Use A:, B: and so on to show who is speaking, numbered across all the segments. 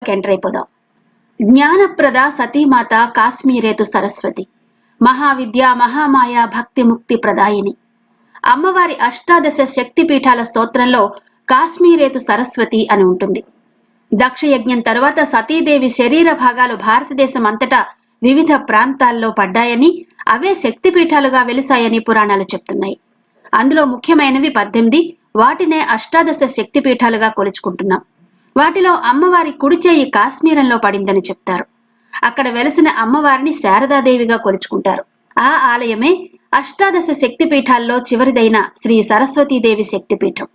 A: Enter అయిపోదాం. జ్ఞానప్రద సతీమాత కాశ్మీరేతు సరస్వతి, మహావిద్య మహామాయ భక్తి ముక్తి ప్రదాయిని. అమ్మవారి అష్టాదశ శక్తిపీఠాల స్తోత్రంలో కాశ్మీరేతు సరస్వతి అని ఉంటుంది. దక్షయజ్ఞం తరువాత సతీదేవి శరీర భాగాలు భారతదేశం అంతటా వివిధ ప్రాంతాల్లో పడ్డాయని, అవే శక్తిపీఠాలుగా వెలిశాయని పురాణాలు చెప్తున్నాయి. అందులో ముఖ్యమైనవి 18, వాటినే అష్టాదశ శక్తిపీఠాలుగా కొలుచుకుంటున్నాం. వాటిలో అమ్మవారి కుడిచేయి కాశ్మీరంలో పడిందని చెప్తారు. అక్కడ వెలసిన అమ్మవారిని శారదాదేవిగా కొలుచుకుంటారు. ఆ ఆలయమే అష్టాదశ శక్తిపీఠాల్లో చివరిదైన శ్రీ సరస్వతీదేవి శక్తిపీఠం.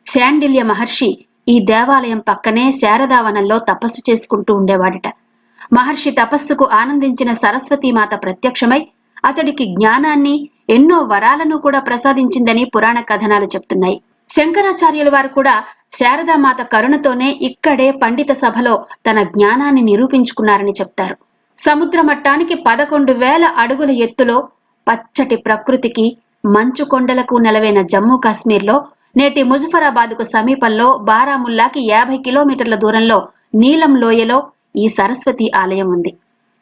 A: శాండిల్య మహర్షి ఈ దేవాలయం పక్కనే శారదావనంలో తపస్సు చేసుకుంటూ ఉండేవాడట. మహర్షి తపస్సుకు ఆనందించిన సరస్వతీమాత ప్రత్యక్షమై అతడికి జ్ఞానాన్ని, ఎన్నో వరాలను కూడా ప్రసాదించిందని పురాణ కథనాలు చెప్తున్నాయి. శంకరాచార్యుల వారు కూడా శారదామాత కరుణతోనే ఇక్కడే పండిత సభలో తన జ్ఞానాన్ని నిరూపించుకున్నారని చెప్తారు. సముద్ర మట్టానికి 11,000 అడుగుల ఎత్తులో పచ్చటి ప్రకృతికి మంచు కొండలకు నెలవైన జమ్మూ కాశ్మీర్లో నేటి ముజఫరాబాద్కు సమీపంలో బారాముల్లాకి 50 కిలోమీటర్ల దూరంలో నీలం లోయలో ఈ సరస్వతి ఆలయం ఉంది.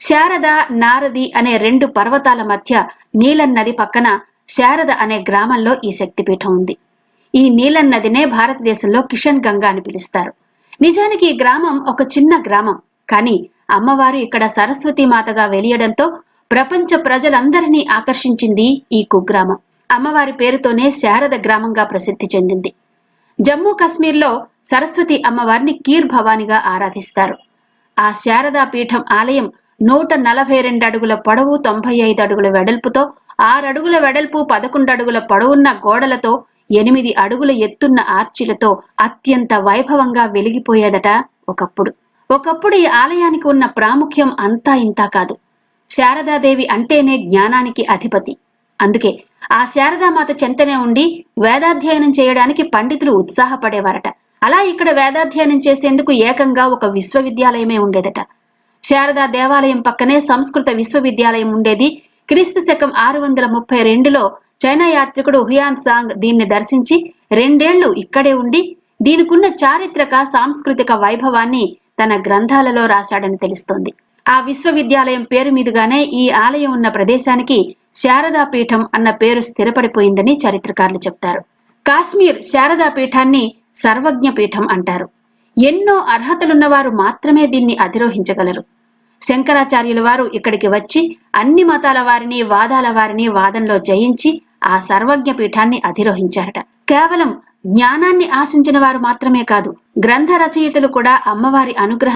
A: శారద, నారది అనే 2 పర్వతాల మధ్య నీలం నది పక్కన శారద అనే గ్రామంలో ఈ శక్తిపీఠం ఉంది. ఈ నీలం నదినే భారతదేశంలో కిషన్ గంగా అని పిలుస్తారు. నిజానికి ఈ గ్రామం ఒక చిన్న గ్రామం, కానీ అమ్మవారు ఇక్కడ సరస్వతి మాతగా వెలియడంతో ప్రపంచ ప్రజలందరినీ ఆకర్షించింది ఈ కుగ్రామం. అమ్మవారి పేరుతోనే శారద గ్రామంగా ప్రసిద్ధి చెందింది. జమ్మూ కాశ్మీర్లో సరస్వతి అమ్మవారిని కీర్ భవానిగా ఆరాధిస్తారు. ఆ శారదా పీఠం ఆలయం 142 అడుగుల పొడవు, 95 అడుగుల వెడల్పుతో, 6 అడుగుల వెడల్పు, 11 అడుగుల పొడవున్న గోడలతో, 8 అడుగుల ఎత్తున్న ఆర్చిలతో అత్యంత వైభవంగా వెలిగిపోయేదట ఒకప్పుడు. ఈ ఆలయానికి ఉన్న ప్రాముఖ్యం అంతా ఇంతా కాదు. శారదాదేవి అంటేనే జ్ఞానానికి అధిపతి. అందుకే ఆ శారదామాత చెంతనే ఉండి వేదాధ్యయనం చేయడానికి పండితులు ఉత్సాహపడేవారట. అలా ఇక్కడ వేదాధ్యయనం చేసేందుకు ఏకంగా ఒక విశ్వవిద్యాలయమే ఉండేదట. శారదా దేవాలయం పక్కనే సంస్కృత విశ్వవిద్యాలయం ఉండేది. క్రీస్తు శకం 632లో చైనా యాత్రికుడు హుయాన్ సాంగ్ దీన్ని దర్శించి 2 ఏళ్లు ఇక్కడే ఉండి దీనికున్న చారిత్రక సాంస్కృతిక వైభవాన్ని తన గ్రంథాలలో రాశాడని తెలుస్తోంది. ఆ విశ్వవిద్యాలయం పేరు మీదుగానే ఈ ఆలయం ఉన్న ప్రదేశానికి శారదా పీఠం అన్న పేరు స్థిరపడిపోయిందని చరిత్రకారులు చెప్తారు. కాశ్మీర్ శారదా పీఠాన్ని సర్వజ్ఞ పీఠం అంటారు. ఎన్నో అర్హతలున్నవారు మాత్రమే దీన్ని అధిరోహించగలరు. శంకరాచార్యుల వారు ఇక్కడికి వచ్చి అన్ని మతాల వారిని, వాదాల వారిని వాదంలో జయించి ఆ సర్వజ్ఞ పీఠాన్ని అధిరోహించారట. కేవలం జ్ఞానాన్ని ఆశించిన వారు మాత్రమే కాదు, గ్రంథ రచయితలు కూడా అమ్మవారి అనుగ్రహం